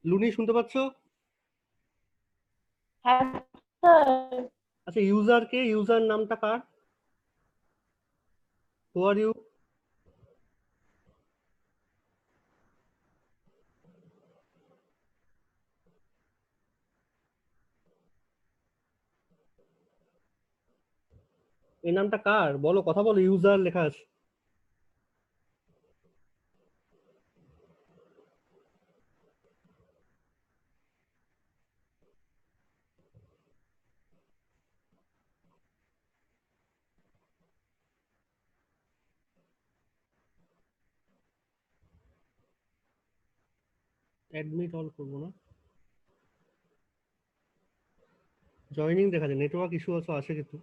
লুনি শুনতে পাচ্ছ? হ্যাঁ স্যার। আচ্ছা, ইউজার কে? ইউজার নামটা কার? হু আর ইউ? এই নামটা কার বলো, কথা বলো। ইউজার লেখা আছে। অ্যাডমিট অল করবো না, জয়নিং দেখা যায়। নেটওয়ার্ক ইস্যু আছে, আসে কিন্তু।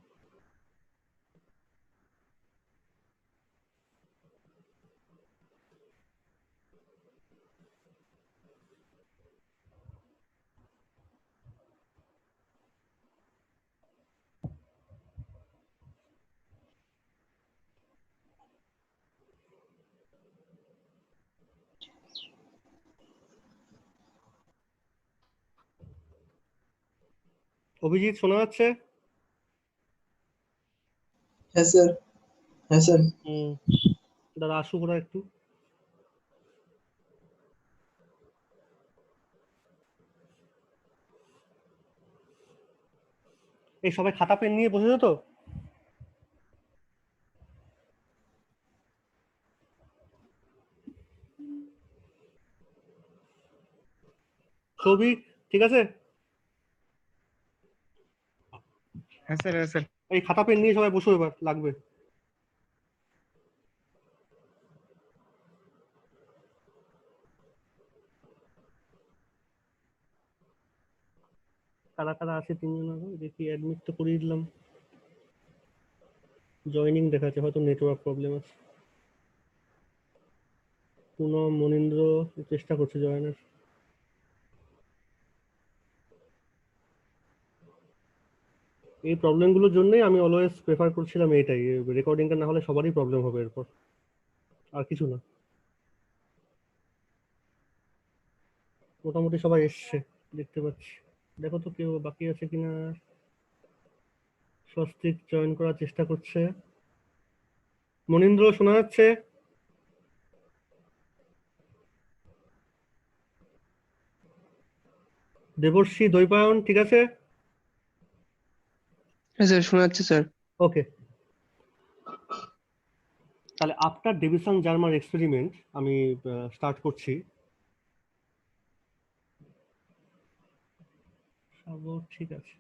অভিজিৎ শোনা যাচ্ছে? হ্যাঁ স্যার। হ্যাঁ স্যার। দাদা আসুক ওরা একটু। এই সবাই খাতা পেন নিয়ে বসেছো তো? ছবি ঠিক আছে? হ্যাঁ স্যার, হ্যাঁ স্যার। এই খাতা পেন নিয়ে সবাই বসো, এবার লাগবে। কারা কারা আছে? তিনজন আরো দেখি, অ্যাডমিট তো করিয়ে দিলাম। জয়নিং দেখাচ্ছে, হয়তো নেটওয়ার্ক প্রবলেম আছে। পুনম, মনীন্দ্র চেষ্টা করছে জয়েনের। এই প্রবলেমগুলোর জন্যই আমি অলওয়েজ প্রেফার করছিলাম এটাই, রেকর্ডিংটা না হলে সবারই প্রবলেম হবে এরপর, আর কিছু না। মোটামুটি সবাই এসছে দেখতে পাচ্ছি। দেখো তো কেউ বাকি আছে কিনা। স্বস্তিক জয়েন করার চেষ্টা করছে। মনীন্দ্র শোনা যাচ্ছে? দেবর্ষী, দ্বৈপায়ন ঠিক আছে? হ্যাঁ স্যার, শোনা যাচ্ছে স্যার। ওকে, তাহলে আফটার ডেভিসন জার্মার এক্সপেরিমেন্ট আমি স্টার্ট করছি। ঠিক আছে।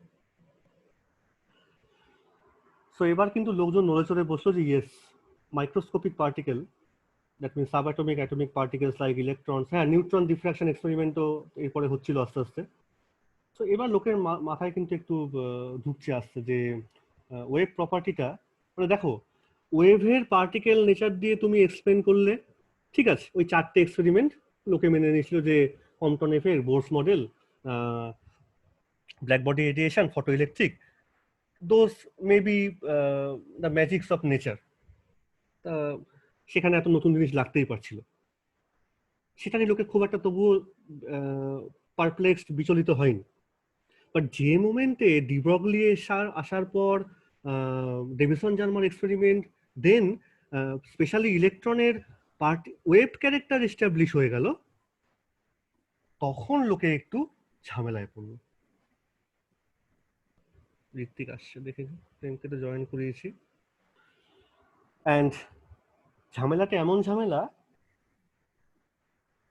সো এবার কিন্তু লোকজন নড়ে চড়ে বসলো যে yes, microscopic particle, that means subatomic atomic particles like electrons, হ্যাঁ নিউট্রন ডিফ্রাকশন এক্সপেরিমেন্টও এরপরে হচ্ছিল আস্তে আস্তে। তো এবার লোকের মাথায় কিন্তু একটু ঢুকছে আসছে যে ওয়েভ প্রপার্টিটা, মানে দেখো, ওয়েভের পার্টিকেল নেচার দিয়ে তুমি এক্সপ্লেন করলে ঠিক আছে, ওই চারটে এক্সপেরিমেন্ট লোকে মেনে নিয়েছিল যে Compton effect, Bohr's model, black body radiation, photoelectric, those may be the magics of nature. সেখানে এত নতুন জিনিস লাগতেই পারছিল, সেটা নিয়ে লোকে খুব একটা তবুও পারপ্লেক্সড, বিচলিত হয়নি। বাট যে মোমেন্টে ডিব্রগলি আসার পর ডেভিসন জার্মার এক্সপেরিমেন্ট, দেন স্পেশালি ইলেকট্রনের ওয়েভ ক্যারেক্টার এস্টাবলিশ হয়ে গেল, তখন লোকে একটু ঝামেলায় পড়লো। ঋত্বিক আসছে দেখে, প্রেমকে তো জয়েন করিয়েছি। অ্যান্ড ঝামেলাটা এমন ঝামেলা,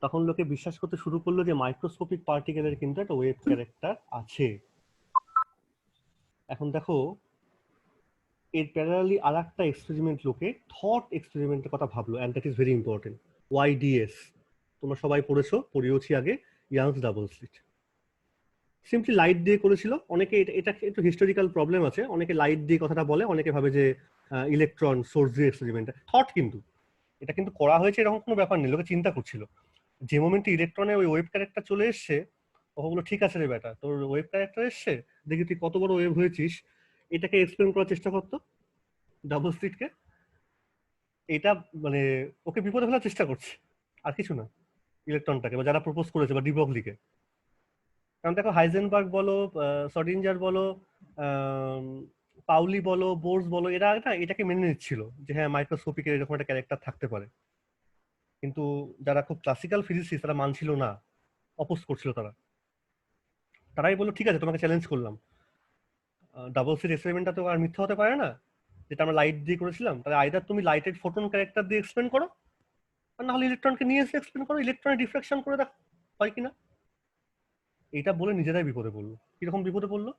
তখন লোকে বিশ্বাস করতে শুরু করলো যে মাইক্রোস্কোপিক পার্টিকেলের কিন্তু একটা ওয়েভ ক্যারেক্টার আছে। এখন দেখো এর প্যারালালি আর একটা এক্সপেরিমেন্ট লোকে থট এক্সপেরিমেন্টের কথা ভাবলো, and that is very important. YDS তোমরা সবাই পড়েছো, পড়িয়েছি আগে, youngs double slit. Simply light দিয়ে করেছিল। অনেকে এটা একটু হিস্টোরিক্যাল প্রবলেম আছে, অনেকে লাইট দিয়ে কথাটা বলে, অনেকে ভাবে যে ইলেকট্রন সোর্স দিয়ে এক্সপেরিমেন্ট। থট কিন্তু এটা কিন্তু করা হয়েছে এরকম কোনো ব্যাপার নেই, লোকে চিন্তা করছিল। যে মোমেন্টে ইলেকট্রনের ওই ওয়েভ ক্যারেক্টার চলে এসছে, ওগুলো ঠিক আছে রে বেটা, তোর ওয়েভ ক্যারেক্টার এসছে, দেখি তুই কত বড় ওয়েভ হয়েছিস, এটাকে এক্সপ্লেন করার চেষ্টা করতো ডাবল স্লিটকে। এটা মানে ওকে বিপদে ফেলার চেষ্টা করছে, আর কিছু না, ইলেকট্রনটাকে, বা যারা প্রপোজ করেছে, বা ডিবগলিকে। কারণ দেখো হাইজেনবার্গ বলো, শডিঞ্জার বলো, পাউলি বলো, বোর্স বলো, এরা না এটাকে মেনে নিচ্ছিল যে হ্যাঁ মাইক্রোস্কোপিকের এরকম একটা ক্যারেক্টার থাকতে পারে। কিন্তু যারা খুব ক্লাসিক্যাল ফিজিক্সিস্ট তারা মানছিল না, অপোজ করছিল তারা। তারাই বললো ঠিক আছে তোমাকে চ্যালেঞ্জ করলাম, ডাবল স্লিট এক্সপেরিমেন্টটা তো আর মিথ্যা হতে পারে না, যেটা আমরা লাইট দিয়ে করেছিলাম। তাহলে আইদার তুমি লাইটের ফোটন ক্যারেক্টার দিয়ে এক্সপ্লেন করো, আর না হলে ইলেকট্রনকে নিয়ে এসে এক্সপ্লেন করো, ইলেকট্রনের ডিফ্রাকশন করে দেখো হয় কিনা। এটা বলে নিজেরাই বিপদে পড়লো। কিরকম বিপদে পড়লো?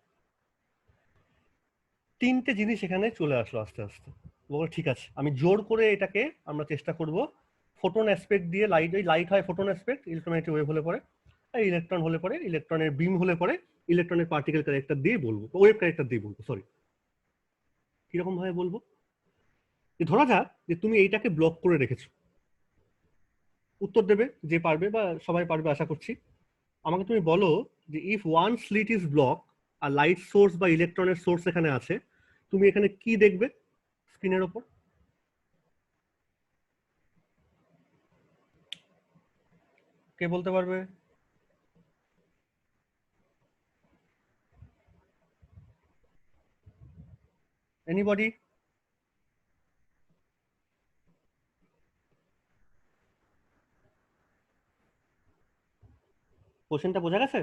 তিনটে জিনিস এখানে চলে আসলো আস্তে আস্তে। বলো ঠিক আছে আমি জোর করে এটাকে আমরা চেষ্টা করব ফোটন অ্যাসপেক্ট দিয়ে, লাইট হয় ফোটন অ্যাসপেক্ট, ইলেকট্রোম্যাগনেটিক ওয়েভ হলে পরে, আর ইলেকট্রন হলে পরে, ইলেকট্রনের বিম হলে পরে ইলেকট্রনের পার্টিকেল ক্যারেক্টার দিয়ে বলবো, ওয়েভ ক্যারেক্টার দিয়ে বলবো, সরি। কিরকম ভাবে বলবো? যে ধরা যাক যে তুমি এইটাকে ব্লক করে রেখেছো। উত্তর দেবে যে পারবে, বা সবাই পারবে আশা করছি। আমাকে তুমি বলো যে if one slit is block, আর লাইট সোর্স বা ইলেকট্রনের সোর্স এখানে আছে, তুমি এখানে কি দেখবে স্ক্রিনের ওপর? কে বলতে পারবে? এনিবডি? কোশ্চেনটা বোঝা গেছে?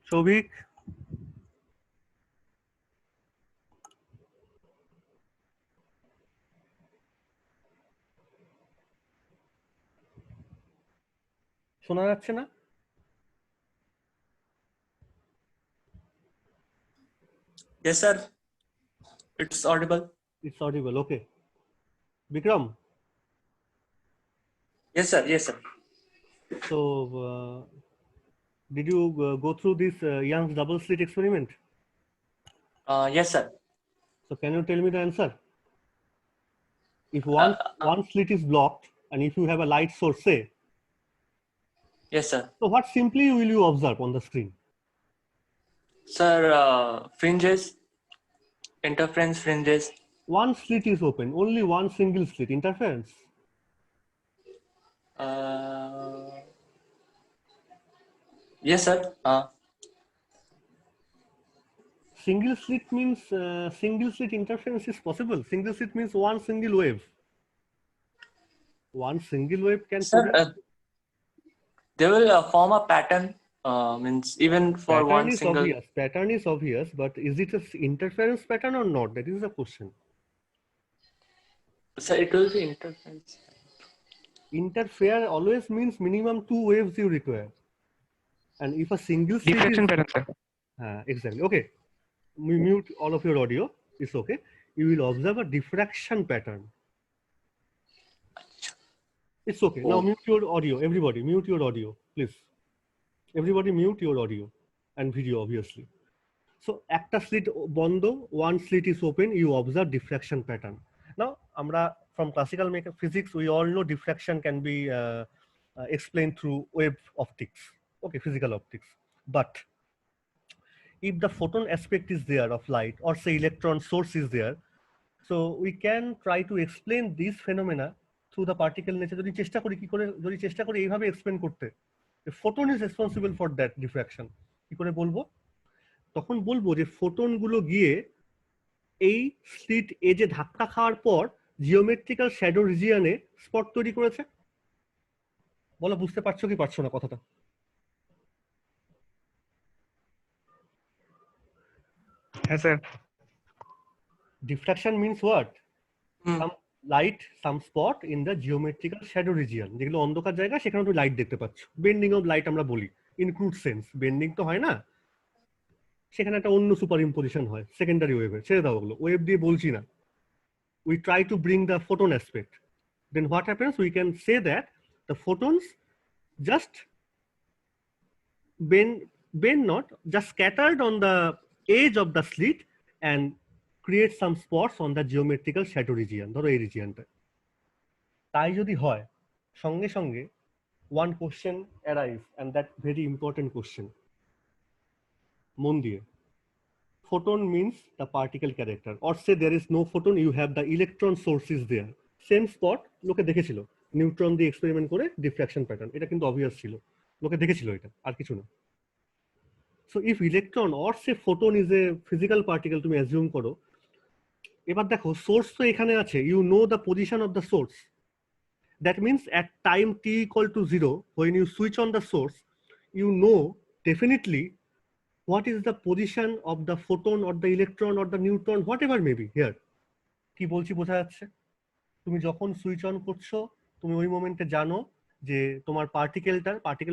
সৌভিক? শোনা যাচ্ছে না? Yes, sir. It's audible. It's audible, okay. Vikram, Yes, sir. Yes, sir. so did you go through this Young's double slit experiment? Yes, sir. So can you tell me the answer? If one slit is blocked and if you have a light source, say, Yes, sir. so what simply will you observe on the screen? Sir, fringes, interference fringes. One slit is open, only one single slit, interference. Yes, sir. Single slit means single slit interference is possible. Single slit means one single wave. One single wave can Sir, produce. they will form a pattern. Means even for Pattern one is single. obvious. Pattern is obvious, but is it an interference pattern or not? That is the question. Sir, it will be interference. Interfere always means minimum two waves you require. And if a single slit Diffraction is pattern, sir. exactly, okay. We mute all of your audio. It's okay. You will observe a diffraction pattern. It's okay. Now mute your audio. Everybody, mute your audio, please. Everybody, mute your audio and video, obviously. So, একটা slit bondo, one slit is open. You observe diffraction pattern. Now, আমরা from classical physics, we all know diffraction can be explained through wave optics. Okay, physical optics. But if the photon aspect is there of light, or say electron source is there, so we can try to explain these phenomena through the particle nature. যদি চেষ্টা করি কি করে, যদি চেষ্টা করি এইভাবে explain করতে, photon is responsible for that diffraction, কি করে বলবো? তখন বলবো যে ফোটন গুলো গিয়ে এই স্লিট এজে ধাক্কা খাওয়ার পর জিওমেট্রিক্যাল শ্যাডো রিজিয়নে স্পট তৈরি করেছে। বলো বুঝতে পারছো কি পারছো না কথাটা? হ্যাঁ sir. Diffraction means what? Hmm. Some light, some spot in the geometrical shadow region. যেগুলো অন্ধকার জায়গা সেখানে তুমি লাইট দেখতে পাচ্ছ। বেন্ডিং অফ লাইট আমরা বলি, ইন ক্রুড সেন্স। বেন্ডিং তো হয় না, সেখানে একটা অন্য সুপার ইম্পোজিশন হয় সেকেন্ডারি ওয়েভের। ছেড়ে দাও ওগুলো, ওয়েভ দিয়ে বলছি না। We try to bring the photon aspect. Then what happens? We can say that the photons just bend not, just scattered on the edge of the slit and create some spots on the geometrical shadow region. ধরো এই রিজিয়নটা। তাই যদি হয়, সঙ্গে সঙ্গে one question arise, and that very important question. মন দিয়ে। Photon means the particle character, or say there is no photon, you have the electron sources there. Same spot লোকে দেখেছিল, নিউট্রন দিয়ে এক্সপেরিমেন্ট করে ডিফ্র্যাকশন প্যাটার্ন। এটা কিন্তু obvious ছিল, লোকে দেখেছিল, এটা আর কিছু না। So if electron or say photon is a physical particle, তুমি অ্যাজিউম করো। এবার দেখো সোর্স তো এখানে আছে, you know the position of the source. That means at time t equal to 0, when you switch on the source, you know definitely what is the position of the photon or the electron or the neutron, whatever may be here. কি বলছি বোঝা যাচ্ছে? তুমি যখন switch on করছো, তুমি ওই মোমেন্টে জানো যে তোমার পার্টিকেল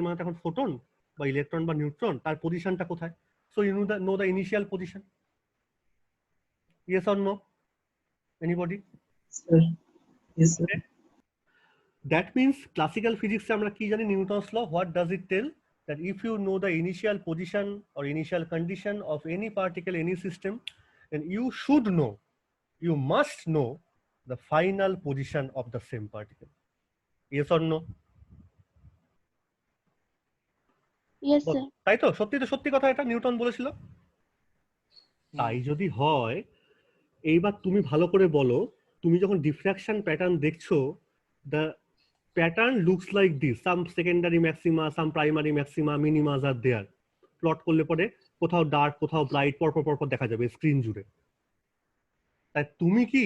মানে এখন ফোটন বা ইলেকট্রন বা নিউট্রন, তার পজিশনটা কোথায়। So you know the initial position. Yes or no? Anybody? Sir. Yes, sir. That means classical physics আমরা কি জানি, Newton's law, what does it tell? That if you know the initial position or initial condition of any particle, any system, then you should know, you must know the final position of the same particle. Yes or no? Yes, sir. তাই তো? সত্যি কথা, এটা Newton বলেছিল। তাই যদি হয়, এইবার তুমি ভালো করে বলো, তুমি যখন ডিফ্র্যাকশন প্যাটার্ন দেখছো, the pattern looks like this, some secondary maxima, some primary maxima, minimas আর দেয়ার। প্লট করলে পরে কোথাও ডার্ক, কোথাও ব্রাইট, পরপর দেখা যাবে স্ক্রিন জুড়ে। তাই তুমি কি,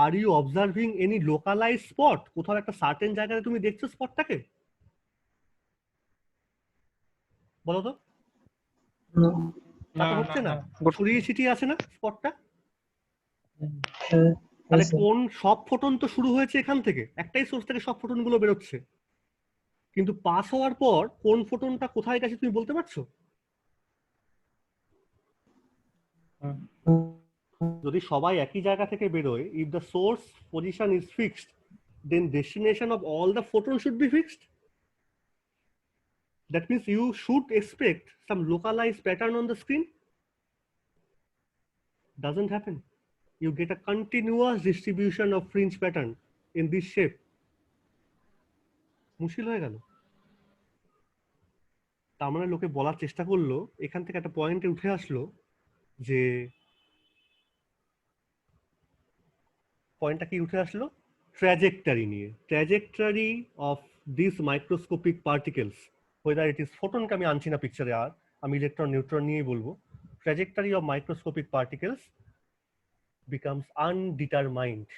are you observing any localize spot? কোথাও একটা সার্টেন জায়গায় তুমি দেখছো স্পটটাকে? বলো তো। No. তা তো হচ্ছে না, ছড়িয়ে ছিটিয়ে আছে না স্পটটা? তাহলে Yes, sir. কোন সব ফোটন তো শুরু হয়েছে এখান থেকে, একটাই সোর্স থেকে সব ফোটন গুলো বেরোচ্ছে, কিন্তু পাস হওয়ার পর কোন ফোটনটা কোথায় গেছে তুমি বলতে পারছো? যদি সবাই একই জায়গা থেকে বেরোয়, if the source position is fixed, then destination of all the photon should be fixed. That means you should expect some localized pattern on the screen. Doesn't happen. You get a continuous distribution of fringe pattern in this shape. মুশকিল হয়ে গেল। তার মানে লোকে বলার চেষ্টা করলো, এখান থেকে একটা পয়েন্টে উঠে আসলো যে, পয়েন্টটা কি উঠে আসলো? ট্র্যাজেক্টরি নিয়ে। Trajectory of this microscopic particles, whether it is ফোটনকে আমি আনছি না পিকচারে, আর আমি ইলেকট্রন নিউট্রন নিয়েই বলবো। Trajectory of microscopic particles becomes undetermined.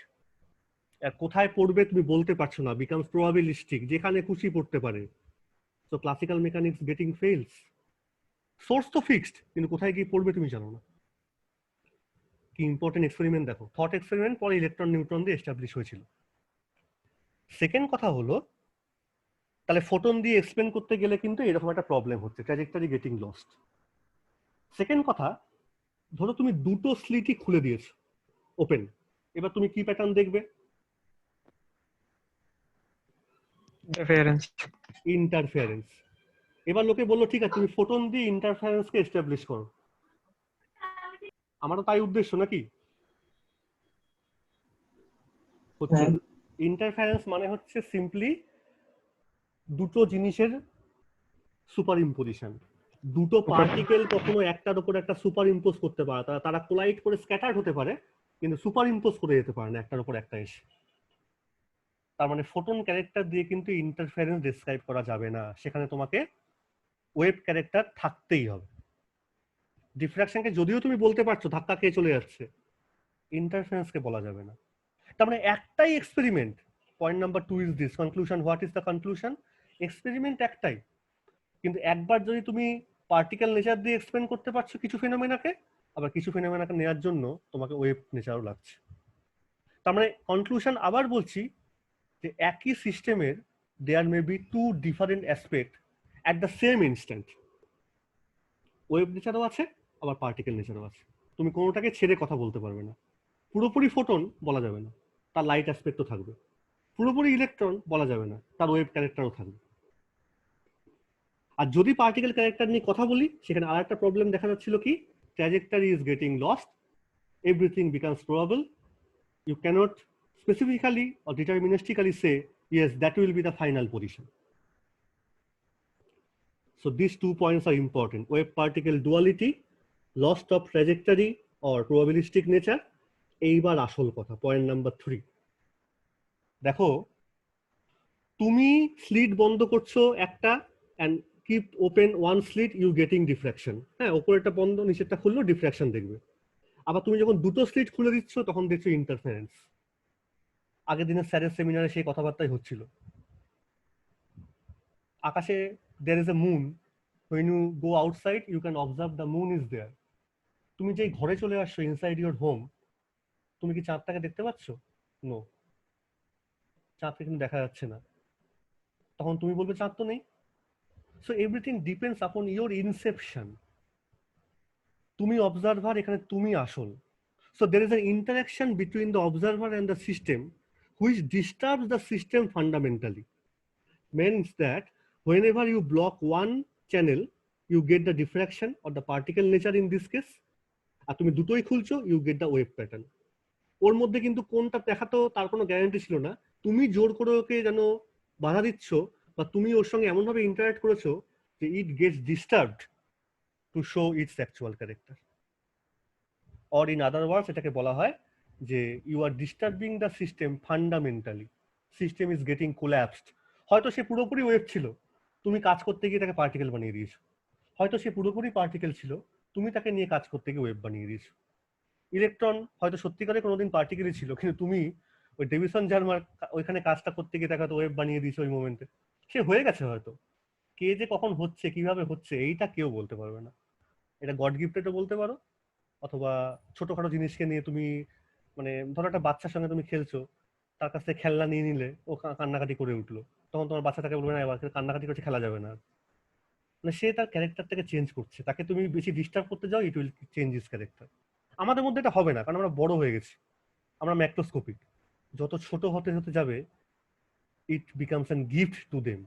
আর কোথায় পড়বে তুমি বলতে পারছো না, becomes probabilistic, যেখানে খুশি পড়তে পারে। So classical mechanics getting fails. Source তো ফিক্সড, কিন্তু কোথায় গিয়ে পড়বে তুমি জানো না। কি ইম্পর্টেন্ট এক্সপেরিমেন্ট দেখো, থট এক্সপেরিমেন্ট, পরে ইলেকট্রন নিউট্রন দিয়ে এস্টাবলিশ হয়েছিল। সেকেন্ড কথা হলো, তাহলে ফোটন দিয়ে এক্সপ্লেন করতে গেলে কিন্তু এরকম একটা প্রবলেম হচ্ছে, ট্র্যাজেক্টরি গেটিং লস্ট। সেকেন্ড কথা, ধরো তুমি দুটো স্লিটই খুলে দিয়েছো, ওপেন, এবার তুমি কি প্যাটার্ন দেখবে? ইন্টারফারেন্স। এবার লোকে বললো ঠিক আছে, তুমি ফোটন দিয়ে ইন্টারফারেন্সকে এস্টাবলিশ করো। আমারও তাই উদ্দেশ্য নাকি? হচ্ছে ইন্টারফারেন্স মানে হচ্ছে সিম্পলি দুটো জিনিসের সুপার ইম্পোজিশন। দুটো পার্টিকেল কখনো একটার উপর একটা সুপার ইম্পোজ করতে পারে, তারা কোলাইড করে স্ক্যাটার্ড হতে পারে, কিন্তু সুপার ইম্পোজ করে যেতে পারে না একটার উপর একটা এসে। তার মানে ফোটন ক্যারেক্টার দিয়ে কিন্তু ইন্টারফারেন্স ডেসক্রাইব করা যাবে না, সেখানে তোমাকে ওয়েভ ক্যারেক্টার থাকতেই হবে। ডিফ্রাকশনকে যদিও তুমি বলতে পারছো ধাক্কা খেয়ে চলে যাচ্ছে, ইন্টারফারেন্সকে বলা যাবে না। তার মানে একটাই experiment. Point number 2 is this, conclusion. What is the conclusion? Experiment একটাই, কিন্তু একবার যদি তুমি পার্টিকেল নেচার দিয়ে এক্সপ্লেন করতে পারছো কিছু ফেনোমেনাকে, আবার কিছু ফেনোমেনাকে নেওয়ার জন্য তোমাকে ওয়েভ নেচারও লাগছে। তার মানে কনক্লুশন আবার বলছি যে একই সিস্টেমের there may be two different aspect at the same instant. Wave নেচারও আছে, আবার পার্টিকেল নেচারও আছে। তুমি কোনোটাকে ছেড়ে কথা বলতে পারবে না। পুরোপুরি ফোটন বলা যাবে না, তার লাইট অ্যাসপেক্টও থাকবে। পুরোপুরি ইলেকট্রন বলা যাবে না, তার ওয়েভ ক্যারেক্টারও থাকবে। আর যদি পার্টিকেল ক্যারেক্টার নিয়ে কথা বলি, সেখানে আর একটা প্রবলেম দেখা যাচ্ছিল কি, trajectory is getting lost, everything becomes probable, you can't specifically or deterministically say yes that will be the final position. So these 2 points are important: wave particle duality, loss of trajectory or probabilistic nature. এইবার আসল কথা, point number 3। দেখো, তুমি slit বন্ধ করছো একটা, and keep open one slit, you getting diffraction. হ্যাঁ, উপরেরটা বন্ধ নিচেরটা খুললো, ডিফ্রাকশন দেখবে। আবার তুমি যখন দুটো স্লিট খুলে দিচ্ছ তখন দেখছো ইন্টারফারেন্স। আগের দিনের স্যারের সেমিনারে সেই কথাবার্তাই হচ্ছিল। আকাশে there is a moon, when you go outside you can observe the moon is there. তুমি যেই ঘরে চলে আসছো ইনসাইড ইওর হোম, তুমি কি চাঁদটাকে দেখতে পাচ্ছ? নো, চাঁদকে কিন্তু দেখা যাচ্ছে না। তখন তুমি বলবে চাঁদ তো নেই। So everything depends upon your Inception. তুমি অবজারভার, এখানে তুমি আসল। So there is an interaction between the observer and the system which disturbs the system fundamentally. Means that whenever you block one channel you get the diffraction or the particle nature in this case, আর তুমি দুটোই খুলছো you get the wave pattern. ওর মধ্যে কিন্তু কোনটা দেখাতো তার কোনো guarantee ছিল না। তুমি জোর করে ওকে যেন বাধা দিচ্ছ, বা তুমি ওর সঙ্গে এমনভাবে ইন্টারঅ্যাক্ট করেছো যে it gets disturbed to show its actual character. Or in other words এটাকে বলা হয় যে you are disturbing the system fundamentally, system is getting collapsed. হয়তো সে পুরোপুরি ওয়েভ ছিল, তুমি কাজ করতে গিয়ে তাকে পার্টিকেল বানিয়ে দিয়েছো। হয়তো সে পুরোপুরি পার্টিকেল ছিল, তুমি তাকে নিয়ে কাজ করতে গিয়ে ওয়েভ বানিয়ে দিয়েছো। ইলেকট্রন হয়তো সত্যিকারে কোনোদিন পার্টিকেলই ছিল, কিন্তু তুমি ওই ডেভিসন জার্মার ওইখানে কাজটা করতে গিয়ে তাকে তো ওয়েভ বানিয়ে দিয়েছো ওই মোমেন্টে। সে হয়ে গেছে হয়তো, কে যে কখন হচ্ছে কিভাবে হচ্ছে এইটা কেউ বলতে পারবে না। এটা গড গিফটেডও বলতে পারো, অথবা ছোটখাটো জিনিসকে নিয়ে তুমি, মানে ধরো একটা বাচ্চার সঙ্গে তুমি খেলছো, তার কাছ থেকে খেলনা নিয়ে নিলে ও কান্নাকাটি করে উঠলো, তখন তোমার বাচ্চাটাকে বলবে না এবার কান্নাকাটি করছে খেলা যাবে না। মানে সে তার ক্যারেক্টারটাকে চেঞ্জ করছে, তাকে তুমি বেশি ডিস্টার্ব করতে যাও, it will change is character. আমাদের মধ্যে এটা হবে না, কারণ আমরা বড় হয়ে গেছি, আমরা ম্যাক্রোস্কোপিক। যত ছোট হতে হতে যাবে it becomes an gift to them,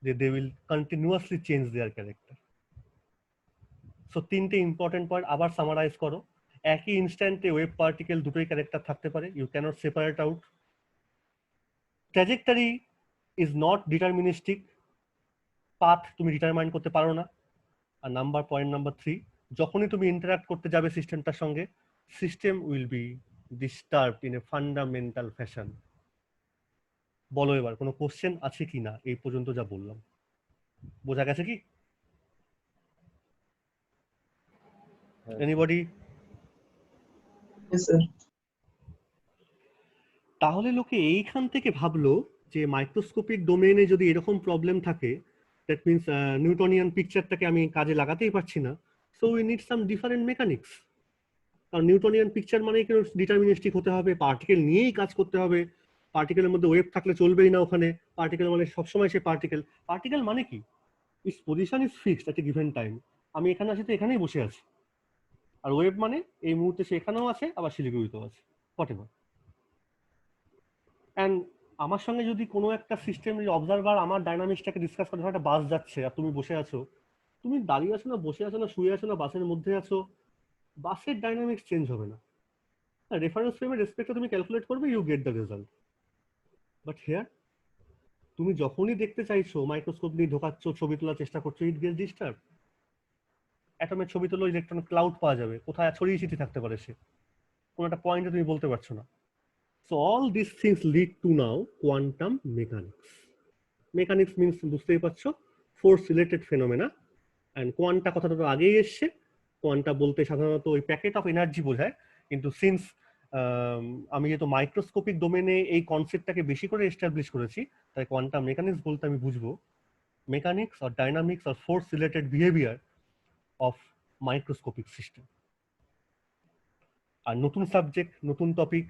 যে they will continuously change their character. So তিনটে ইম্পর্টেন্ট পয়েন্ট আবার সামারাইজ করো। একই ইনস্ট্যান্টে ওয়েভ পার্টিকেল দুটোই ক্যারেক্টার থাকতে পারে, you cannot separate out. Trajectory is not deterministic, path তুমি ডিটারমাইন করতে পারো না। আর পয়েন্ট নাম্বার 3, যখনই তুমি ইন্টারাক্ট করতে যাবে সিস্টেমটার সঙ্গে, system will be disturbed in a fundamental fashion. বলো এবার কোনো কোশ্চেন আছে কি না এই পর্যন্ত যা বললাম, বোঝা গেছে কি? এনিবডি? Yes, sir. তাহলে লোকে এইখান থেকে ভাবলো যে মাইক্রোস্কোপিক ডোমেইনে যদি এরকম প্রবলেম থাকে, দ্যাট মিনস নিউটনিয়ান পিকচারটাকে আমি কাজে লাগাতেই পারছি না, so we need some different mechanics. কারণ নিউটনিয়ান পিকচার মানেই কেন ডিটারমিনিস্টিক হতে হবে, পার্টিকেল নিয়েই কাজ করতে হবে, পার্টিকেলের মধ্যে ওয়েভ থাকলে চলবেই না ওখানে, পার্টিকেল মানে সবসময় সে পার্টিকেল। পার্টিকেল মানে কি, it's position is fixed at A given time. আমি এখানে আছি তো এখানেই বসে আছি। আর ওয়েভ মানে এই মুহূর্তে সে এখানেও আছে, আবার শিলিগুড়িতেও আছে, হোয়াটএভার। অ্যান্ড আমার সঙ্গে যদি কোনো একটা সিস্টেম অবজারভার আমার ডাইনামিক্সটাকে ডিসকাস করে, ধরো একটা বাস যাচ্ছে আর তুমি বসে আছো, তুমি দাঁড়িয়ে আছো না বসে আছো না শুয়ে আছো না বাসের মধ্যে আছো, বাসের ডাইনামিক্স চেঞ্জ হবে না। রেফারেন্স ফ্রেমের রেসপেক্টে তুমি ক্যালকুলেট করবে, you get the result. But here তুমি যখনই দেখতে চাইছো, মাইক্রোস্কোপ নিয়ে ঢোকাচ্ছ, ছবি তোলার চেষ্টা করছো, ইট গেট ডিস্টার্ব। অ্যাটমের ছবি তোলো, ইলেকট্রন ক্লাউড পাওয়া যাবে, কোথায় ছড়িয়ে ছিটিয়ে থাকতে পারে সে, কোনো একটা পয়েন্টে তুমি বলতে পারছো না। So all these things lead to now quantum mechanics. Mechanics means বুঝতেই পারছো force related phenomena, and quanta কথাটা তো আগেই এসছে। কোয়ান্টা বলতে সাধারণত ওই প্যাকেট অফ এনার্জি বোঝায়, কিন্তু সিন্স আমি যেহেতু মাইক্রোস্কোপিক ডোমেনে এই কনসেপ্টটাকে বেশি করে এস্টাবলিশ করেছি, তাই কোয়ান্টাম মেকানিক্স বলতে আমি বুঝবো mechanics or dynamics or force related behavior of microscopic system. আর নতুন সাবজেক্ট, নতুন টপিক,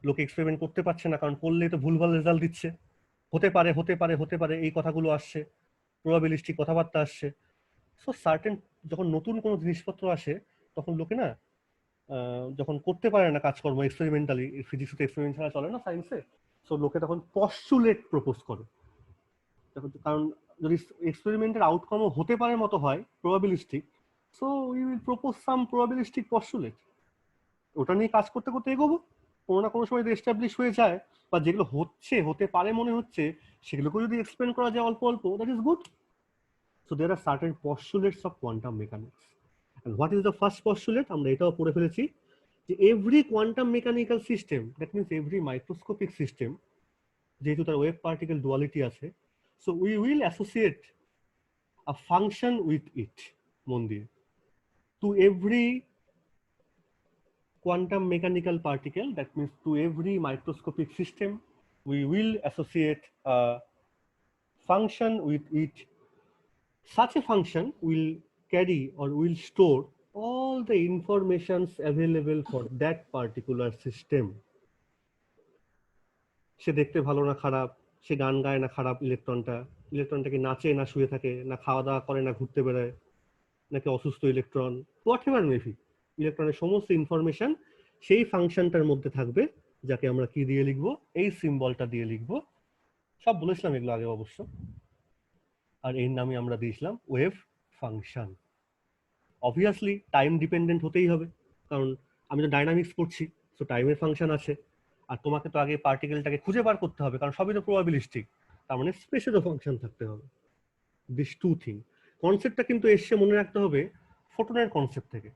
লোকে এক্সপেরিমেন্ট করতে পারছে না, কারণ করলেই তো ভুলভাল রেজাল্ট দিচ্ছে। হতে পারে হতে পারে হতে পারে এই কথাগুলো আসছে, প্রবাবিলিস্টিক কথাবার্তা আসছে। সো সার্টেন যখন নতুন কোনো জিনিসপত্র আসে তখন লোকে না যখন করতে পারে না কাজকর্ম এক্সপেরিমেন্টালি, ফিজিক্স তো এক্সপেরিমেন্ট ছাড়া চলে না সায়েন্সে, সো লোকে তখন পস্টুলেট প্রপোজ করে। কারণ যদি এক্সপেরিমেন্টের আউটকামও হতে পারে মতো হয় probabilistic, so we will propose some probabilistic postulate. ওটা নিয়ে কাজ করতে করতে এগোবো, কোনো না কোনো সময় যদি এস্টাবলিশ হয়ে যায়, বা যেগুলো হতে পারে মনে হচ্ছে সেগুলোকে যদি এক্সপ্লেন করা যায় অল্প অল্প, that is good. So there are certain postulates of quantum mechanics. And what is the first postulate? আমরা এটাও পড়ে ফেলেছি যে every quantum mechanical system, that means every microscopic system, যেহেতু তার ওয়েভ পার্টিকেল ডুয়ালিটি আছে, so we will associate a function with it, মন দিয়ে, to every quantum mechanical particle, that means to every microscopic system we will associate a function with it. Such a function will carry or will store all the informations available for that particular system. সে দেখতে ভালো না খারাপ, সে গান গায় না খারাপ, ইলেকট্রনটা কি নাচে না শুয়ে থাকে, না খাওয়া দাওয়া করে না ঘুরতে বেড়ায়, নাকি অসুস্থ ইলেকট্রন, হোয়াট এভার মেবি, ইলেকট্রনের সমস্ত ইনফরমেশন সেই ফাংশনটার মধ্যে থাকবে, যাকে আমরা কি দিয়ে লিখবো, এই সিম্বলটা দিয়ে লিখবো। সব বলেছিলাম এগুলো আগে অবশ্য। আর এর নামে আমরা দিয়েছিলাম wave function. Obviously time dependent হতেই হবে, কারণ আমি তো ডাইনামিক্স পড়ছি, সো টাইমের ফাংশন আছে। আর তোমাকে তো আগে পার্টিকেলটাকে খুঁজে বার করতে হবে, কারণ সবই তো প্রবাবিলিস্টিক, তার মানে স্পেসেরও ফাংশন থাকতে হবে। This two thing. কনসেপ্টটা কিন্তু এসে মনে রাখতে হবে ফোটনের কনসেপ্ট থেকে।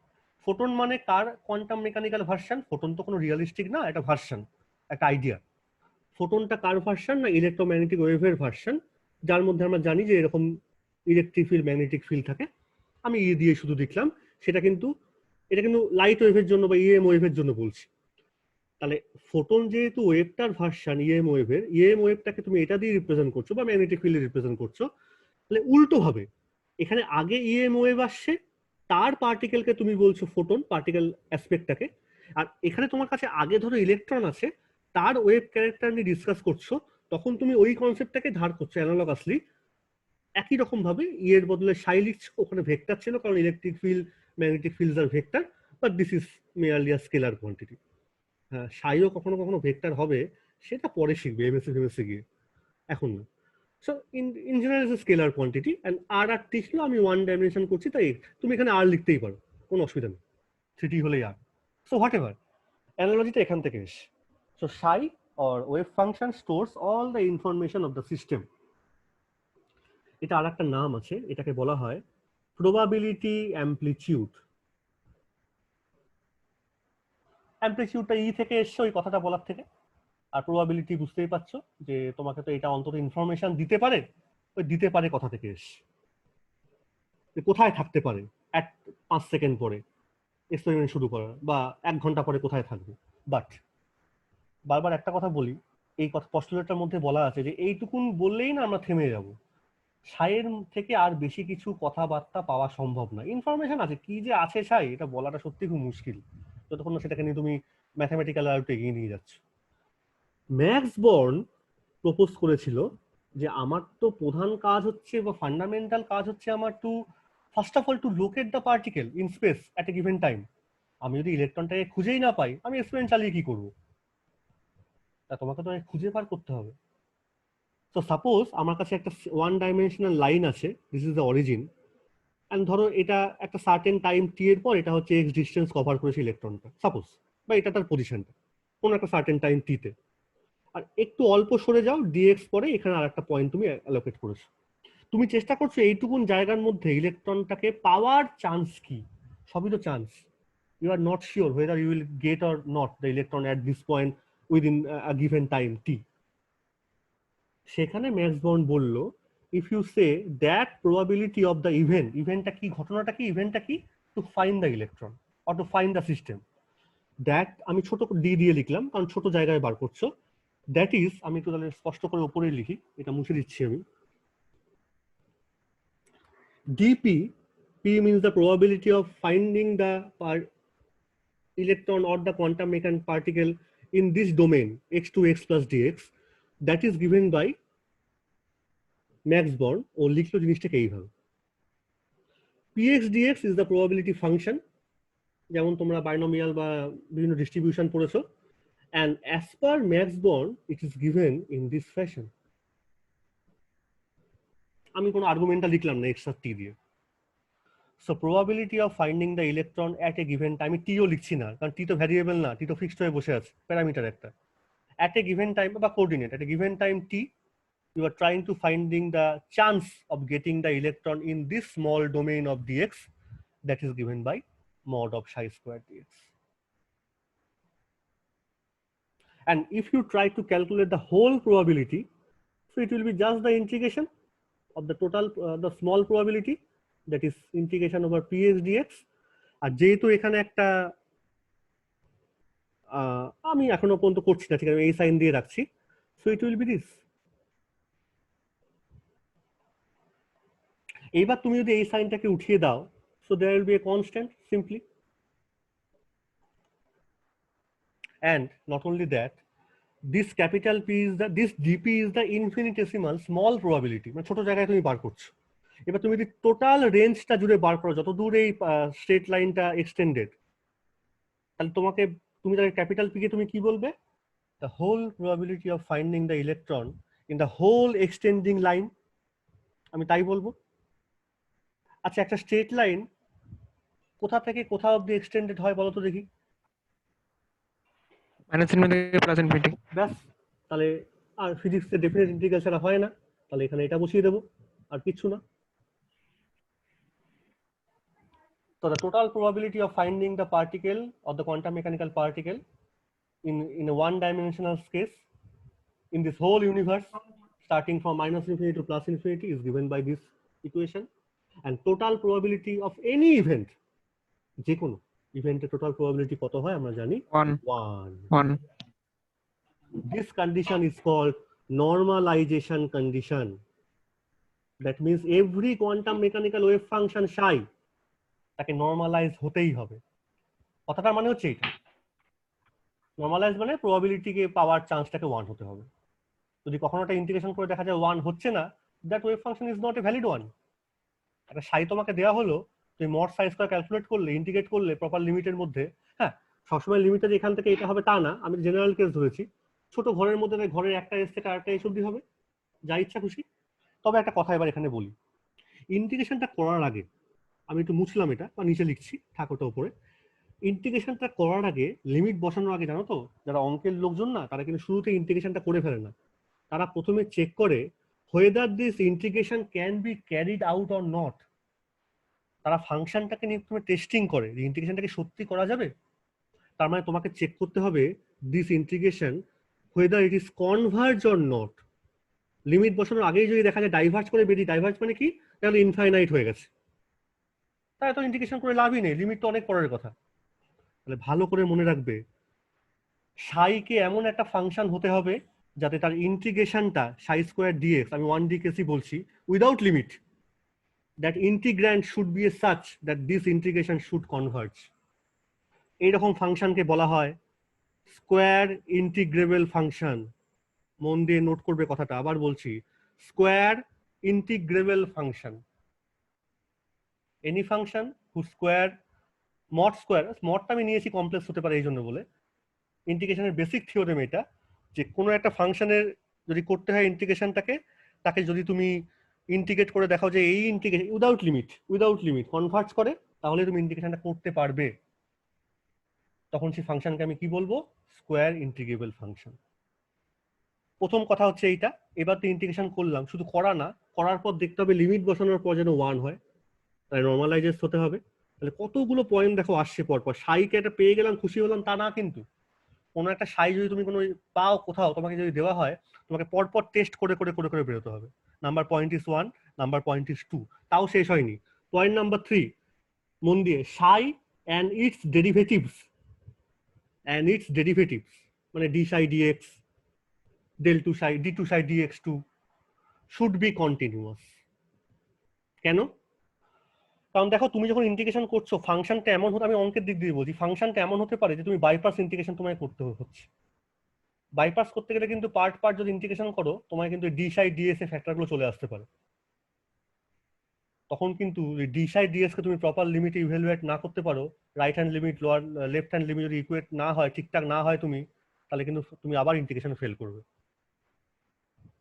ফোটন মানে কার কোয়ান্টাম মেকানিক্যাল ভার্সন? ফোটন তো কোনো রিয়ালিস্টিক না, একটা ভার্সন, একটা আইডিয়া। ফোটনটা কার ভার্সন? না ইলেকট্রোম্যাগনেটিক ওয়েভের ভার্সন, যার মধ্যে আমরা জানি যে এরকম ইলেকট্রিক ফিল্ড, ম্যাগনেটিক ফিল্ড থাকে। আমি দিয়ে শুধু দেখলাম, এটা কিন্তু লাইট ওয়েভের জন্য বা ইএম ওয়েভের জন্য বলছি। তাহলে ফোটন যেহেতু ওয়েভটার ভার্সন ইএম ওয়েভের, ইএম ওয়েভটাকে তুমি এটা দিয়ে রিপ্রেজেন্ট করছো বা ম্যাগনেটিক ফিল্ডে রিপ্রেজেন্ট করছো, তাহলে উল্টো ভাবে এখানে আগে ইএম ওয়েভ আসছে, তার পার্টিকেলকে তুমি বলছো ফোটন, পার্টিকেল অ্যাসপেক্টটাকে। আর এখানে তোমার কাছে আগে ধরো ইলেকট্রন আছে, তার ওয়েভ ক্যারেক্টার নিয়ে ডিসকাস করছো, তখন তুমি ওই কনসেপ্টটাকে ধার করছো অ্যানালগাসলি। একই রকম ভাবে এর বদলে সাই লিখছো, ওখানে ভেক্টর ছিল, কারণ electric field, magnetic fields are vector, but this is merely a scalar quantity. হ্যাঁ, সাইও কখনো কখনো ভেক্টর হবে, সেটা পরে শিখবে এমএসসি গিয়ে, এখন না। So in general is scalar quantity, and আর ছিল, আমি ওয়ান ডাইমেনশন করছি, তাই তুমি এখানে আর লিখতেই পারো, কোনো অসুবিধা নেই, সেটি হলেই আর। সো হোয়াট এভার, অ্যানালজিটা এখান থেকে এসে। So Sai or wave function stores all the information of the system. এটা আর একটা নাম আছে, এটাকে বলা হয় প্রবাবিলিটি অ্যাম্পলিটিউড। অ্যাম্পলিটিউডটা ই থেকে এসছে, ওই কথাটা বলার থেকে। আর প্রবাবিলিটি বুঝতেই পারছো যে তোমাকে তো এটা অন্তত ইনফরমেশন দিতে পারে, ওই দিতে পারে কথা থেকে এসছে, কোথায় থাকতে পারে 5 সেকেন্ড পরে এক্সপেরিমেন্ট শুরু করার, বা 1 ঘন্টা পরে কোথায় থাকবে। বাট বারবার একটা কথা বলি, এই কথা পস্টুলেটটার মধ্যে বলা আছে যে এইটুকুন বললেই না আমরা থেমে যাব, সাইয়ের থেকে আর বেশি কিছু কথাবার্তা পাওয়া সম্ভব না। ইনফরমেশন আছে, কি যে আছে সাই, এটা বলাটা সত্যি খুব মুশকিল, যতক্ষণ না সেটাকে নিয়ে তুমি ম্যাথামেটিক্যাল আরও এগিয়ে নিয়ে যাচ্ছ। ম্যাক্স বর্ন প্রপোজ করেছিল যে আমার তো প্রধান কাজ হচ্ছে বা ফান্ডামেন্টাল কাজ হচ্ছে আমার to first of all to locate the particle in space at a given time. আমি যদি ইলেকট্রনটাকে খুঁজেই না পাই, আমি এক্সপেরিমেন্ট চালিয়ে কি করবো? তা তোমাকে তো খুঁজে বার করতে হবে। তো সাপোজ আমার কাছে একটা ওয়ান ডাইমেনশনাল লাইন আছে, this is the origin, and ধরো এটা একটা সার্টেন টাইম টি এর পর এটা হচ্ছে এক্স ডিস্টেন্স কভার করেছে ইলেকট্রনটা, সাপোজ, বা এটা তার পজিশনটা কোনো একটা সার্টেন টাইম টিতে। আর একটু অল্প সরে যাও ডিএক্স পরে, এখানে আর একটা পয়েন্ট তুমি অ্যালোকেট করেছো। তুমি চেষ্টা করছো এইটুকুন জায়গার মধ্যে ইলেকট্রনটাকে পাওয়ার চান্স কি, সবই তো chance. You are not sure whether you will get or not the electron at this point within a given time t. সেখানে ম্যাক্স বর্ন বলল, if you say that probability of the ইভেন্টটা কি, ঘটনাটা কি, ইভেন্টটা কি, to find the electron or to find the system, that আমি ছোট ডি দিয়ে লিখলাম কারণ ছোট জায়গায় বার করছো। দ্যাট ইজ, আমি একটু তাহলে স্পষ্ট করে উপরে লিখি, এটা মুছে দিচ্ছি আমি। dp, p means the probability of finding the electron or the quantum mechanical particle in this domain x to x plus dx, that is given by Max Born, ও লিখলো জিনিসটাকে এইভাবে। px dx is the probability function, যেমন তোমরা binomial বা বিভিন্ন distribution পড়েছো, and as per Max Born it is given in this fashion. আমি কোনো আর্গুমেন্টটা লিখলাম না এক্সট্রা টি দিয়ে। So probability of finding the electron at a given time, t ও লিখছি না কারণ t তো ভ্যারিয়েবল না, t তো ফিক্সড হয়ে বসে আছে, প্যারামিটার একটা। At a given time বা coordinate, at a given time t, you are trying to finding the chance of getting the electron in this small domain of dx, that is given by mod of psi square dx. And if you try to calculate the whole probability, so it will be just the integration of the total, the small probability, that is integration over px dx. আর যেহেতু এখানে একটা আমি এখনো পর্যন্ত করছি না, ঠিক আছে, এই সাইন দিয়ে রাখছি, so it will be this. এইবার তুমি যদি এই সাইনটাকে উঠিয়ে দাও, so there will be a constant simply. And not only that, this capital P is the, this dp is the infinitesimal small probability, মানে ছোট জায়গায় তুমি বার করছো। এবার তুমি যদি টোটাল রেঞ্জটা জুড়ে বার করো, যত দূর এই স্ট্রেট লাইনটা এক্সটেন্ডেড, তাহলে তুমি তাহলে ক্যাপিটাল পি কে তুমি কি বলবে? The whole probability of finding the electron in the whole extending line, আমি তাই বলবো। আচ্ছা, একটা স্ট্রেট লাইন কোথা থেকে কোথা অবধি এক্সটেন্ডেড হয় বলো তো দেখি? মাইনাস ইনফিনিটি থেকে প্লাস ইনফিনিটি। ব্যাস, তাহলে আর ফিজিক্সে ডেফিনেট ইন্টিগ্রাল ছাড়া হয় না, তাহলে এখানে এটা বসিয়ে দেবো, আর কিচ্ছু না। So the total probability of finding the particle or the quantum mechanical particle in a one-dimensional space in this whole universe, starting from minus infinity to plus infinity, is given by this equation. And total probability of any event, যে কোনো ইভেন্টের total probability কত হয় আমরা জানি, 1. This condition is called normalization condition. That means every quantum mechanical wave function psi তাকে normalise হতেই হবে। কথাটা মানে হচ্ছে এইটা, নরমালাইজ মানে প্রবাবিলিটিকে পাওয়ার চান্সটাকে 1 হতে হবে। যদি কখনো একটা ইন্টিগ্রেশন করে দেখা যায় 1 হচ্ছে না, that wave function is not a valid one. একটা সাই তোমাকে দেওয়া হলো, তুমি মড সাইজ করে ক্যালকুলেট করলে, ইন্টিগ্রেট করলে প্রপার লিমিটের মধ্যে, হ্যাঁ সবসময় লিমিটে এখান থেকে এটা হবে তা না, আমি জেনারেল কেস ধরেছি, ছোট ঘরের মধ্যে ঘরের একটা এস থেকে আরেকটা এস অব্দি হবে, যা ইচ্ছা খুশি। তবে একটা কথা এবার এখানে বলি, ইন্টিগ্রেশনটা করার আগে, আমি একটু মুছলাম এটা বা নিচে লিখছি, থাক ওটা উপরে। ইন্টিগ্রেশনটা করার আগে, লিমিট বসানোর আগে, জানো তো যারা অঙ্কের লোকজন না, তারা কিন্তু শুরুতে ইন্টিগ্রেশনটা করে ফেলে না। তারা প্রথমে চেক করে whether this integration can be carried out or not. তারা ফাংশনটাকে নিয়ে প্রথমে টেস্টিং করে যে ইন্টিগ্রেশনটাকে সত্যি করা যাবে। তার মানে তোমাকে চেক করতে হবে this integration whether it is converge or not. Limit বসানোর আগেই যদি দেখা যায় ডাইভার্জ করে বেরিয়ে, ডাইভার্জ মানে কি, তাহলে ইনফাইনাইট হয়ে গেছে, তাই তো ইন্টিগ্রেশন করে লাভই নেই, লিমিট তো অনেক পরের কথা। তাহলে ভালো করে মনে রাখবে, সাইকে এমন একটা ফাংশন হতে হবে যাতে তার ইন্টিগ্রেশনটা সাই স্কোয়ার ডিএক্স, আমি 1D কেসই বলছি, without limit, that integrand should B A such that this integration should converge. এইরকম ফাংশনকে বলা হয় স্কোয়ার ইন্টিগ্রেবল ফাংশন। মন দিয়ে নোট করবে কথাটা, আবার বলছি, square integrable function. Any function who square, mod square, মডটা আমি নিয়েছি কমপ্লেক্স হতে পারে এই জন্য বলে, ইন্টিগ্রেশনের বেসিক থিওরেম এটা, যে কোনো একটা ফাংশনের যদি করতে হয় ইন্টিগ্রেশনটাকে, তাকে যদি তুমি ইন্টিগ্রেট করে দেখাও যে এই ইন্টিগ্রেশন উইদাউট লিমিট কনভার্জ করে, তাহলে তুমি ইন্টিগ্রেশনটা করতে পারবে। তখন সেই ফাংশনকে আমি কি বলবো? Square integrable function. প্রথম কথা হচ্ছে এইটা। এবার তো ইন্টিগ্রেশন করলাম, শুধু করা না, করার পর দেখতে হবে লিমিট বসানোর পর যেন 1 হয়, তাই নর্মালাইজেস হতে হবে। তাহলে কতগুলো পয়েন্ট দেখো আসছে পরপর। সাইকে একটা পেয়ে গেলাম, খুশি হলাম, তা না, কিন্তু কোনো একটা সাই যদি তুমি কোনো পাও কোথাও, তোমাকে যদি দেওয়া হয়, তোমাকে পরপর টেস্ট করে করে করে করে বেরোতে হবে। Number point is 1, number point is 2, তাও শেষ হয়নি। পয়েন্ট নাম্বার 3 মন দিয়ে, সাই অ্যান্ড ইটস ডেরিভেটিভস, মানে d psi dx, d two psi dx two should be continuous. কেন? কারণ দেখো তুমি যখন ইন্টিগ্রেশন করছো ফাংশনটা এমন হতে, আমি অঙ্কের দিক দিয়ে বলছি, ফাংশনটা এমন হতে পারে যে তুমি বাইপাস ইন্টিগ্রেশন তোমায় করতে হচ্ছে। বাইপাস করতে গেলে কিন্তু পার্ট পার্ট যদি ইন্টিগ্রেশন করো তোমায় কিন্তু ডি সাই ডিএস এর ফ্যাক্টরগুলো চলে আসতে পারে। তখন কিন্তু ডি সাই ডিএস কে তুমি প্রপার লিমিটে ইভ্যালুয়েট না করতে পারো, right hand limit lower left hand limit যদি ইকুয়েট না হয়, ঠিকঠাক না হয় তুমি, তাহলে কিন্তু তুমি আবার ইন্টিগ্রেশন ফেল করবে।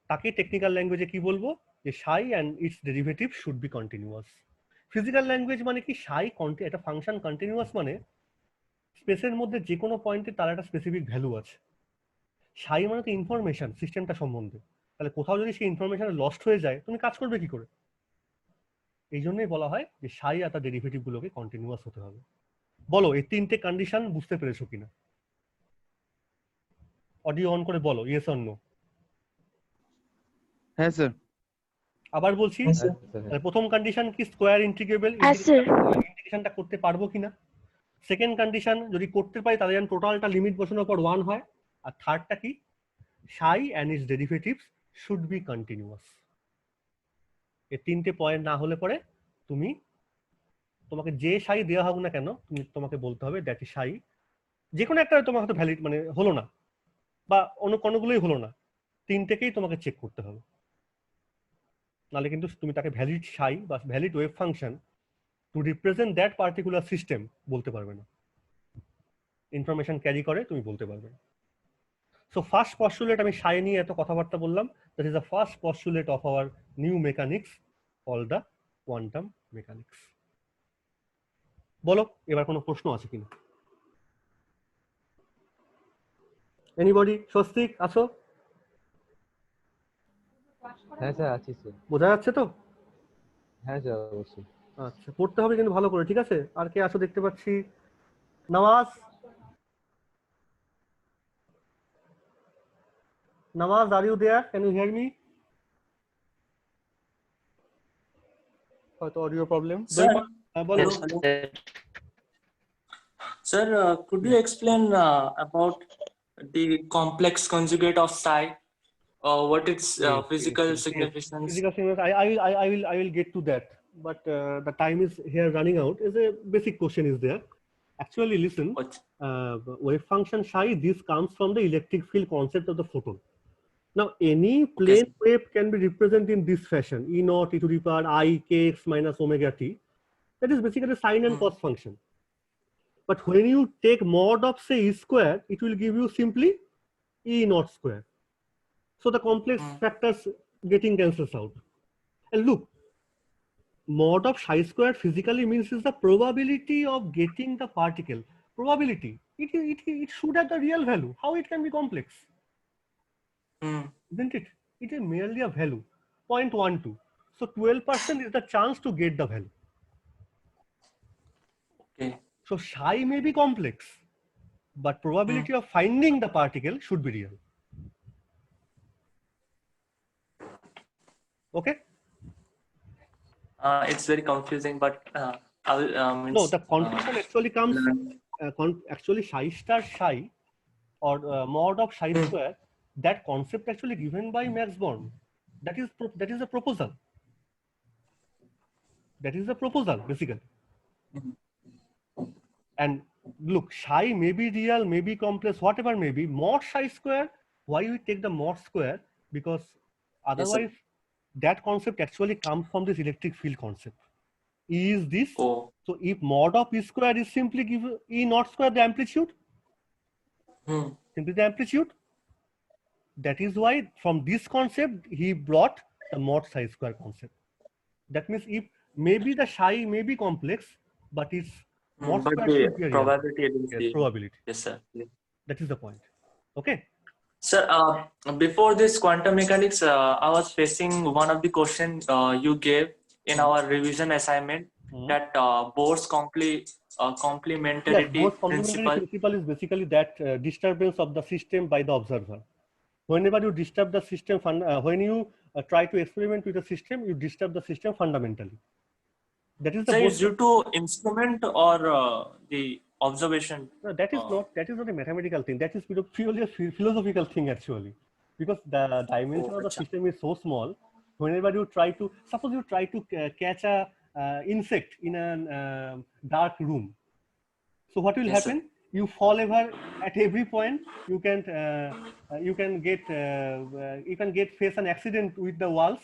তাকে টেকনিক্যাল ল্যাঙ্গুয়েজে কি বলবো, যে সাই and it's derivative should be continuous. Physical language মানে কি, সাই একটা ফাংশন কন্টিনিউয়াস মানে স্পেসের মধ্যে যে কোনো পয়েন্টে তার একটা স্পেসিফিক ভ্যালু আছে। সাই মানে তো ইনফরমেশন সিস্টেমটা সম্বন্ধে, তাহলে কোথাও যদি সেই ইনফরমেশন লস্ট হয়ে যায় তুমি কাজ করবে কি করে? এই জন্যই বলা হয় যে সাই আর তার ডেরিভেটিভ গুলোকে কন্টিনিউয়াস হতে হবে। বলো এই তিনটে কন্ডিশন বুঝতে পেরেছো কিনা? অডিও অন করে বলো ইয়েস অর নো। হ্যাঁ স্যার। আবার বলছি, Yes, sir. প্রথম কন্ডিশন কি স্কোয়ার ইন্টিগ্রেবল, হ্যাঁ স্যার। ইন্টিগ্রেশনটা করতে পারবো কিনা। সেকেন্ড কন্ডিশন যদি করতে পারি তাহলে যেন টোটালটা লিমিট বসানোর পর 1 হয়। আর থার্ডটা কি, সাই and its derivatives should be continuous. এই তিনটে পয়েন্ট না হলে পরে তোমাকে যে সাই দেওয়া হোক না কেন তোমাকে বলতে হবে দ্যাট ইজ সাই। যে কোনো একটা তোমার হয়তো ভ্যালিড মানে হলো না, বা অন্য কোনোগুলোই হলো না, তিনটেকেই তোমাকে চেক করতে হবে, নাহলে কিন্তু তুমি তাকে ভ্যালিড সাই বা valid wave function two represent that particular system বলতে পারবে না। ইনফরমেশন ক্যারি করে তুমি বলতে পারবে না। সো ফার্স্ট পস্টুলেট, আমি সাই নিয়ে এত কথাবার্তা বললাম, that is the first postulate of our new mechanics called the quantum mechanics. বলো এবার কোনো প্রশ্ন আছে কিনা? এনিবডি? স্বস্তিক আছো? হ্যাঁ স্যার আছি স্যার। বোঝা যাচ্ছে তো? হ্যাঁ স্যার অবশ্যই। আচ্ছা, পড়তে হবে কিন্তু ভালো করে, ঠিক আছে? আর কে আছো দেখতে পাচ্ছি? Nawaz, Nawaz, are you there? Can you hear me? হয়তো অডিও প্রবলেম। Sir, বলো। yes, hello. Sir, could you explain about the complex conjugate of psi? What its physical significance? Physical significance. I will get to that, but the time is here running out. Is a basic question is there. Actually, listen. What? Wave function psi. This comes from the electric field concept of the photon. Now, any plane wave can be represented in this fashion: E naught e to the power I kx minus omega t. That is basically sine and cos function. But when you take mod of say E square, it will give you simply E naught square. So the complex factors getting cancels out. And look, mod of psi square physically means is the probability of getting the particle. Probability. It should have the real value. How it can be complex? Isn't it? It is merely a value, 0.12. So 12% is the chance to get the value. Okay. So psi may be complex, but probability of finding the particle should be real. Okay? It's very confusing, but I will. No, the confusion actually comes. Actually, psi star psi or mod of psi square. That concept actually given by Max Born. That is a proposal. That is a proposal basically. And look, psi may be real, may be complex, whatever may be. Mod psi square. Why we take the mod square? Because otherwise, that concept actually comes from this electric field concept. E is this. Oh. So if mod of E square is simply give E naught square the amplitude. Simply the amplitude. That is why from this concept he brought the mod psi square concept. That means if maybe the psi may be complex, but its mod But square the should be a real. probability is Yes, the probability. Yes, sir. Yeah. That is the point. Okay. Sir, before this quantum mechanics, I was facing one of the questions you gave in our revision assignment that Bohr's complementarity Yes, Bohr's complementary principle. principle is basically that disturbance of the system by the observer. Whenever you disturb the system, when you try to experiment with the system, you disturb the system fundamentally. That is the. So it's due to instrument or the observation? No, that is not a mathematical thing. That is purely a philosophical thing actually, because the dimension of the system is so small. Whenever you try to, suppose you try to catch a insect in a dark room. So what will Yes, sir. happen? You fall over at every point. You can face an accident with the walls,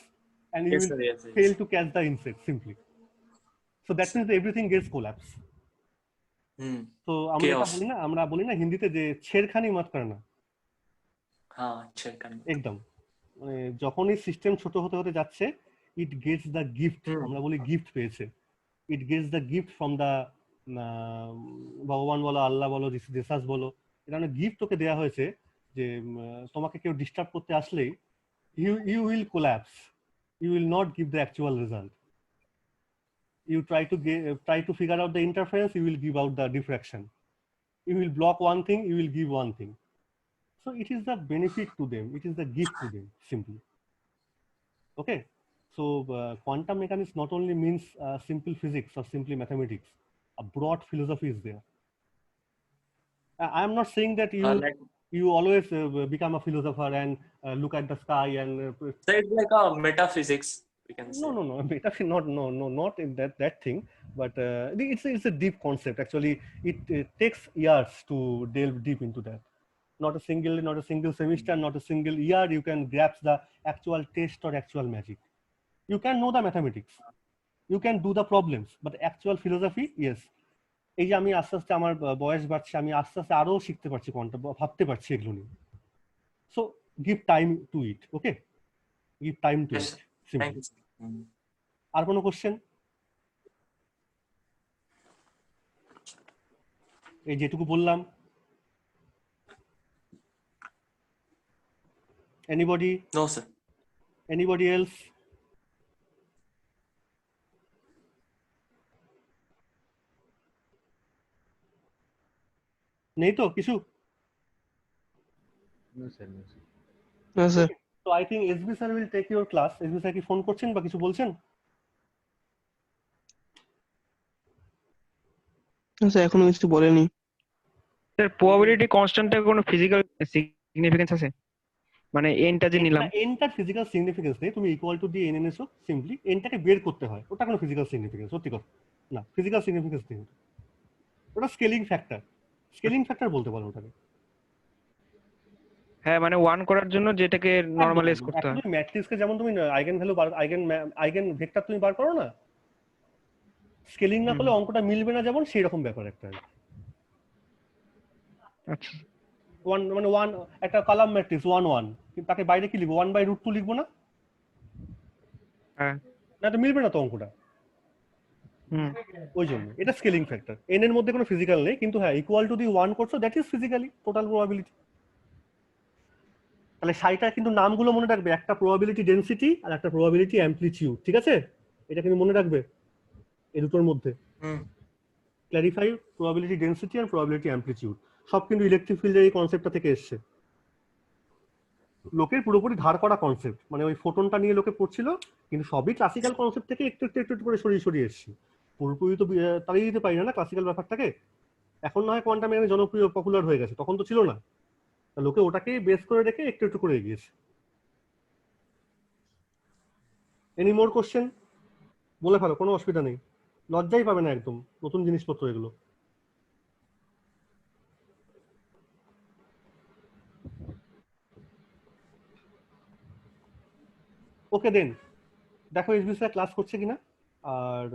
and you Yes, will sir. Yes, yes. fail to catch the insect simply. So that means everything gets collapse. Hmm. So Chaos. আমরা বলি না হিন্দিতে যে ছেড়খানি মত করনা हाँ, ছেড়খানি। একদম মানে যখনই সিস্টেম ছোট হতে হতে যাচ্ছে ইট গেটস দ্য গিফট আমরা বলি গিফট পেয়েছে it gets the gift from the ভগবান বলো আল্লাহ বলো জেসাস বলো এটা অনেক গিফট তোকে দেওয়া হয়েছে যে তোমাকে কেউ ডিস্টার্ব করতে আসলেই you will collapse, you will not give the actual result. You try to figure out the interference, you will give out the diffraction. You will block one thing, you will give one thing. So it is the benefit to them, it is the gift to them simply. Okay, so quantum mechanics not only means simple physics or simply mathematics, a broad philosophy is there. I am not saying that you always become a philosopher and look at the sky and So it's like a metaphysics, we can say. no not in that thing, but it's a deep concept actually. It takes years to delve deep into that. Not a single semester, not a single year you can grasp the actual taste or actual magic. You can know the mathematics, you can do the problems, but actual philosophy, yes. এই যে আমি আস্তে আস্তে আমার বয়স বাড়ছে, আমি আস্তে আস্তে আরো শিখতে পারছি কোয়ান্টাম, ভাবতে পারছি এগুলো নিয়ে। So give time to it, okay, give time to Yes, it. sir. Thank you, sir. আর কোনো কোশ্চেন? এই যেটুকু বললাম, anybody No, sir. anybody else? নেই তো কিছু? No, sir, no, sir. না sir So I think SB sir will take your class. SB sir কি phone করছেন বা কিছু বলছেন? না স্যার এখনো কিছু বলেনি। স্যার প্রবাবিলিটি কনস্ট্যান্টের কোনো ফিজিক্যাল সিগনিফিকেন্স আছে? মানে এনটা যে নিলাম এনটার ফিজিক্যাল সিগনিফিকেন্স নেই, তুমি ইকুয়াল টু দিয়ে এন এনেছো, সিম্পলি এনটাকে বের করতে হয়, ওটা কোনো ফিজিক্যাল সিগনিফিকেন্স, সত্যি কথা না, ফিজিক্যাল সিগনিফিকেন্স নেই, ওটা স্কেলিং ফ্যাক্টর বলতে পারো ওটাকে। হ্যাঁ মানে ওয়ান করার জন্য যেটাকে নরমালাইজ করতে হয়। তুমি ম্যাট্রিক্সকে যেমন তুমি আইগেন ভ্যালু আইগেন ভেক্টর তুমি বার করো না, স্কেলিং না করলে অঙ্কটা মিলবে না, যেমন সেই রকম ব্যাপার একটা। আচ্ছা ওয়ান মানে ওয়ান একটা কলাম ম্যাট্রিক্স 1 1, তাকে বাইরে কি লিখবো, 1/√2 লিখবো না? হ্যাঁ না তো মিলবে না তো অঙ্কটা, ওই জন্য এটা স্কেলিং ফ্যাক্টর। এন এর মধ্যে কোনো ফিজিক্যাল নেই, কিন্তু হ্যাঁ ইকুয়াল টু দি 1 করছো, that is physically total probability. তাহলে সাইটা কিন্তু নামগুলো মনে রাখবে, একটা প্রবাবিলিটি ডেনসিটি আর একটা প্রবাবিলিটি অ্যামপ্লিটিউড, ঠিক আছে? এটা কিন্তু মনে রাখবে এই দুটোর মধ্যে। ক্ল্যারিফাই প্রবাবিলিটি ডেনসিটি আর প্রবাবিলিটি অ্যামপ্লিটিউড, সব কিন্তু ইলেকট্রিক ফিল্ডের এই কনসেপ্টটা থেকে এসছে। লোকের পুরোপুরি ধার করা কনসেপ্ট, মানে ওই ফোটনটা নিয়ে লোকে পড়ছিল, কিন্তু সবই ক্লাসিক্যাল কনসেপ্ট থেকে একটু একটু একটু করে সরিয়ে এসছি। পুরোপুরি তো তাড়িয়ে দিতে পারি না ক্লাসিক্যাল ব্যাপারটাকে। এখন না হয় কোয়ান্টাম মেকানিক্স জনপ্রিয় পপুলার হয়ে গেছে, তখন তো ছিল না, লোকে ওটাকে বেস করে রেখে একটু একটু করে এগিয়েছে। Any more question? বলে ফেলো, কোনো অসুবিধা নেই, লজ্জাই পাবে না একদম, নতুন জিনিসপত্র এগুলো। ওকে দেন, দেখো এসবি স্যার ক্লাস করছে কিনা, আর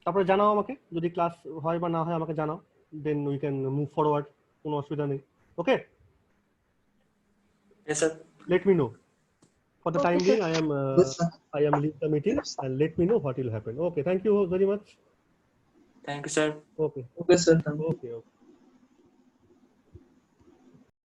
তারপরে জানাও আমাকে, যদি ক্লাস হয় বা না হয় আমাকে জানাও, then we can move forward, কোনো অসুবিধা নেই। ওকে, Yes, sir. let me know. For the Okay, time sir. being, Yes, sir. I am leaving the meeting, and let me know what will happen. Okay, thank you very much. Thank you, sir. Okay, Okay, sir. Thank you. okay.